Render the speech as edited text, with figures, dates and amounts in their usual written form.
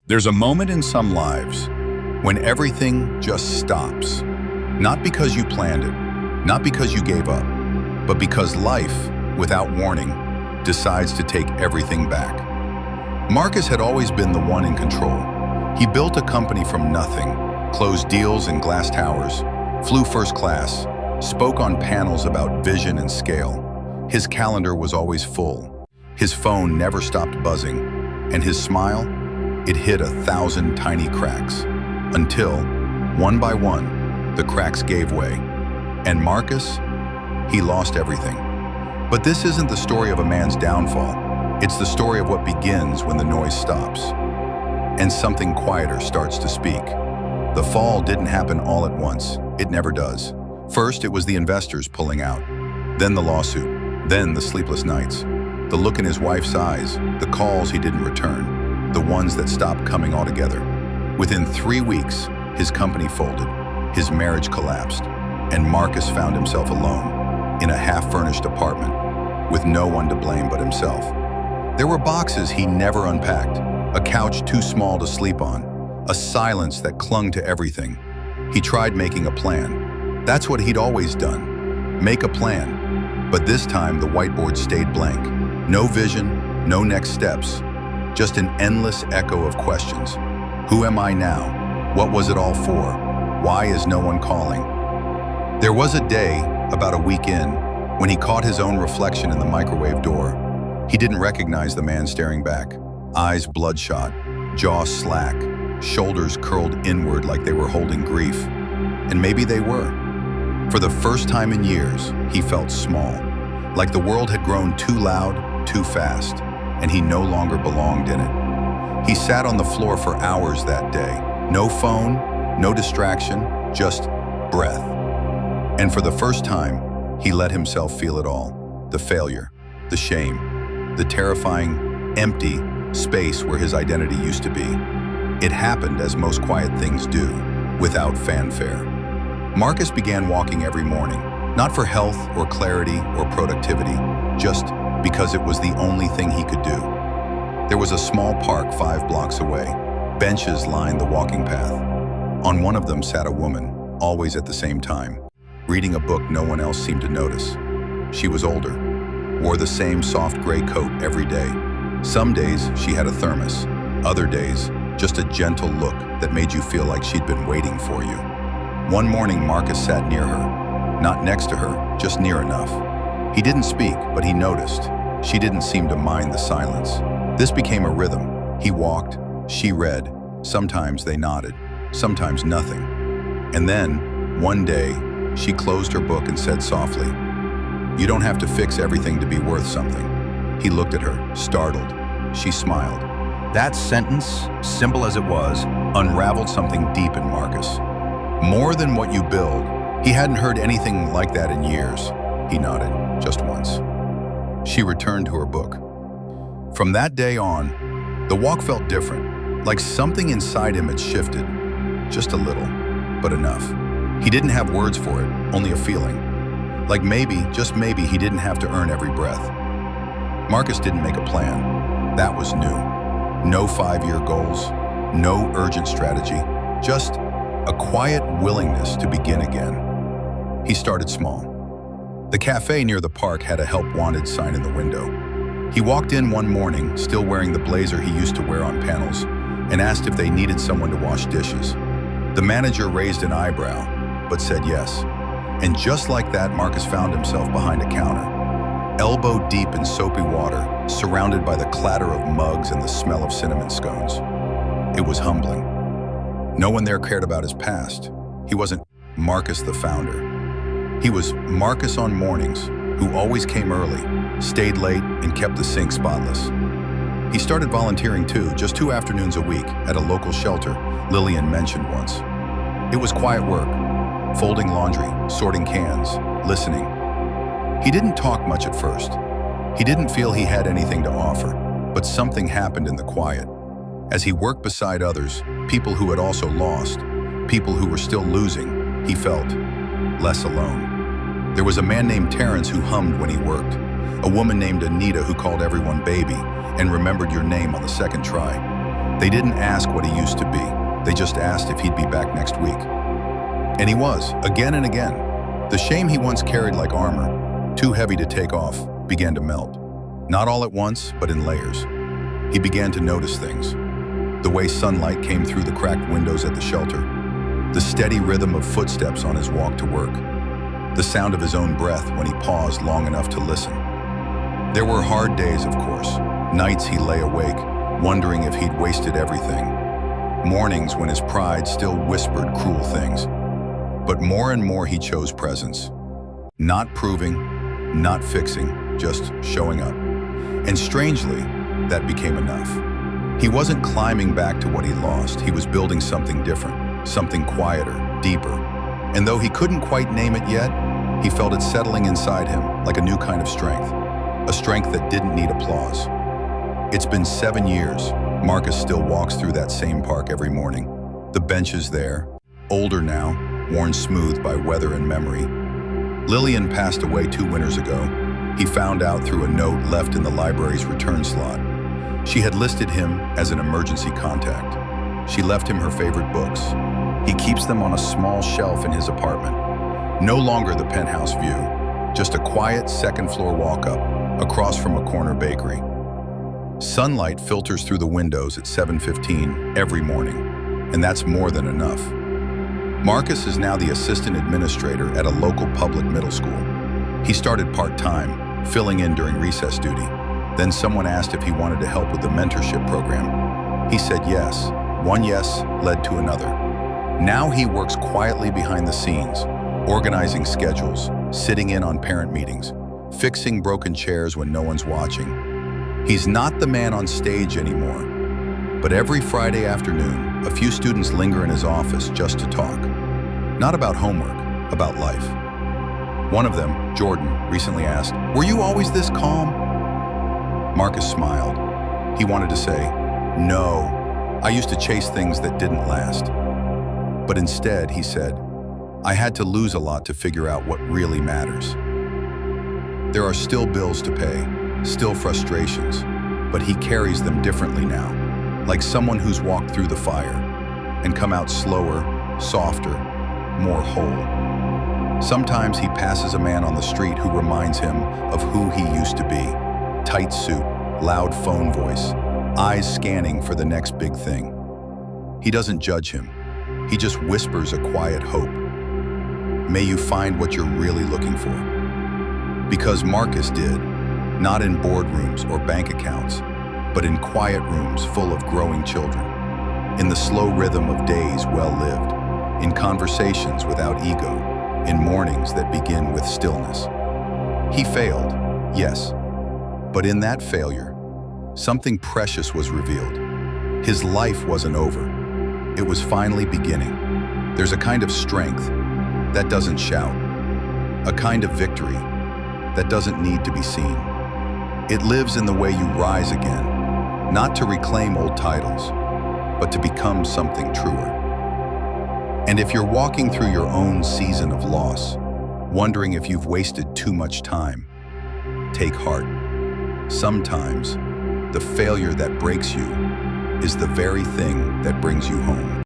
There's a moment in some lives when everything just stops. Not because you planned it, not because you gave up, but because life, without warning, decides to take everything back. Marcus had always been the one in control. He built a company from nothing, closed deals in glass towers, flew first class, spoke on panels about vision and scale. His calendar was always full. His phone never stopped buzzing, and his smile, it hid 1,000 tiny cracks. Until, one by one, the cracks gave way. And Marcus, he lost everything. But this isn't the story of a man's downfall. It's the story of what begins when the noise stops and something quieter starts to speak. The fall didn't happen all at once. It never does. First, it was the investors pulling out, then the lawsuit, then the sleepless nights, the look in his wife's eyes, the calls he didn't return, the ones that stopped coming altogether. Within 3 weeks, his company folded, his marriage collapsed, and Marcus found himself alone in a half-furnished apartment with no one to blame but himself. There were boxes he never unpacked, a couch too small to sleep on, a silence that clung to everything. He tried making a plan. That's what he'd always done, make a plan. But this time the whiteboard stayed blank. No vision, no next steps, just an endless echo of questions. Who am I now? What was it all for? Why is no one calling? There was a day, about a week in, when he caught his own reflection in the microwave door. He didn't recognize the man staring back. Eyes bloodshot, jaw slack, shoulders curled inward like they were holding grief. And maybe they were. For the first time in years, he felt small, like the world had grown too loud, too fast, and he no longer belonged in it. He sat on the floor for hours that day. No phone, no distraction, just breath. And for the first time, he let himself feel it all. The failure, the shame, the terrifying, empty space where his identity used to be. It happened as most quiet things do, without fanfare. Marcus began walking every morning, not for health or clarity or productivity, just because it was the only thing he could do. There was a small park 5 blocks away. Benches lined the walking path. On one of them sat a woman, always at the same time, reading a book no one else seemed to notice. She was older, wore the same soft gray coat every day. Some days she had a thermos, other days just a gentle look that made you feel like she'd been waiting for you. One morning Marcus sat near her, not next to her, just near enough. He didn't speak, but he noticed. She didn't seem to mind the silence. This became a rhythm. He walked, she read. Sometimes they nodded, sometimes nothing. And then, one day, she closed her book and said softly, "You don't have to fix everything to be worth something." He looked at her, startled. She smiled. That sentence, simple as it was, unraveled something deep in Marcus. More than what you build. He hadn't heard anything like that in years. He nodded, just once. She returned to her book. From that day on, the walk felt different, like something inside him had shifted. Just a little, but enough. He didn't have words for it, only a feeling. Like maybe, just maybe, he didn't have to earn every breath. Marcus didn't make a plan. That was new. No 5-year goals, no urgent strategy, just a quiet willingness to begin again. He started small. The cafe near the park had a help wanted sign in the window. He walked in one morning, still wearing the blazer he used to wear on panels, and asked if they needed someone to wash dishes. The manager raised an eyebrow, but said yes. And just like that, Marcus found himself behind a counter, elbow deep in soapy water, surrounded by the clatter of mugs and the smell of cinnamon scones. It was humbling. No one there cared about his past. He wasn't Marcus the founder. He was Marcus on mornings, who always came early, stayed late, and kept the sink spotless. He started volunteering too, just 2 afternoons a week at a local shelter Lillian mentioned once. It was quiet work, folding laundry, sorting cans, listening. He didn't talk much at first. He didn't feel he had anything to offer, but something happened in the quiet. As he worked beside others, people who had also lost, people who were still losing, he felt less alone. There was a man named Terrence who hummed when he worked, a woman named Anita who called everyone baby and remembered your name on the second try. They didn't ask what he used to be. They just asked if he'd be back next week. And he was, again and again. The shame he once carried like armor, too heavy to take off, began to melt. Not all at once, but in layers. He began to notice things. The way sunlight came through the cracked windows at the shelter. The steady rhythm of footsteps on his walk to work. The sound of his own breath when he paused long enough to listen. There were hard days, of course. Nights he lay awake, wondering if he'd wasted everything. Mornings when his pride still whispered cruel things. But more and more he chose presence. Not proving, not fixing, just showing up. And strangely, that became enough. He wasn't climbing back to what he lost. He was building something different, something quieter, deeper. And though he couldn't quite name it yet, he felt it settling inside him like a new kind of strength. A strength that didn't need applause. It's been 7 years. Marcus still walks through that same park every morning. The bench is there, older now, worn smooth by weather and memory. Lillian passed away 2 winters ago. He found out through a note left in the library's return slot. She had listed him as an emergency contact. She left him her favorite books. He keeps them on a small shelf in his apartment. No longer the penthouse view, just a quiet second-floor walk-up across from a corner bakery. Sunlight filters through the windows at 7:15 every morning, and that's more than enough. Marcus is now the assistant administrator at a local public middle school. He started part-time, filling in during recess duty. Then someone asked if he wanted to help with the mentorship program. He said yes. One yes led to another. Now he works quietly behind the scenes, organizing schedules, sitting in on parent meetings, fixing broken chairs when no one's watching. He's not the man on stage anymore, but every Friday afternoon, a few students linger in his office just to talk. Not about homework, about life. One of them, Jordan, recently asked, "Were you always this calm?" Marcus smiled. He wanted to say, "No, I used to chase things that didn't last." But instead, he said, "I had to lose a lot to figure out what really matters." There are still bills to pay, still frustrations, but he carries them differently now, like someone who's walked through the fire and come out slower, softer, more whole. Sometimes he passes a man on the street who reminds him of who he used to be. Tight suit, loud phone voice, eyes scanning for the next big thing. He doesn't judge him. He just whispers a quiet hope. May you find what you're really looking for. Because Marcus did, not in boardrooms or bank accounts, but in quiet rooms full of growing children, in the slow rhythm of days well lived, in conversations without ego, in mornings that begin with stillness. He failed, yes, but in that failure, something precious was revealed. His life wasn't over. It was finally beginning. There's a kind of strength that doesn't shout, a kind of victory that doesn't need to be seen. It lives in the way you rise again, not to reclaim old titles, but to become something truer. And if you're walking through your own season of loss, wondering if you've wasted too much time, take heart. Sometimes, the failure that breaks you is the very thing that brings you home.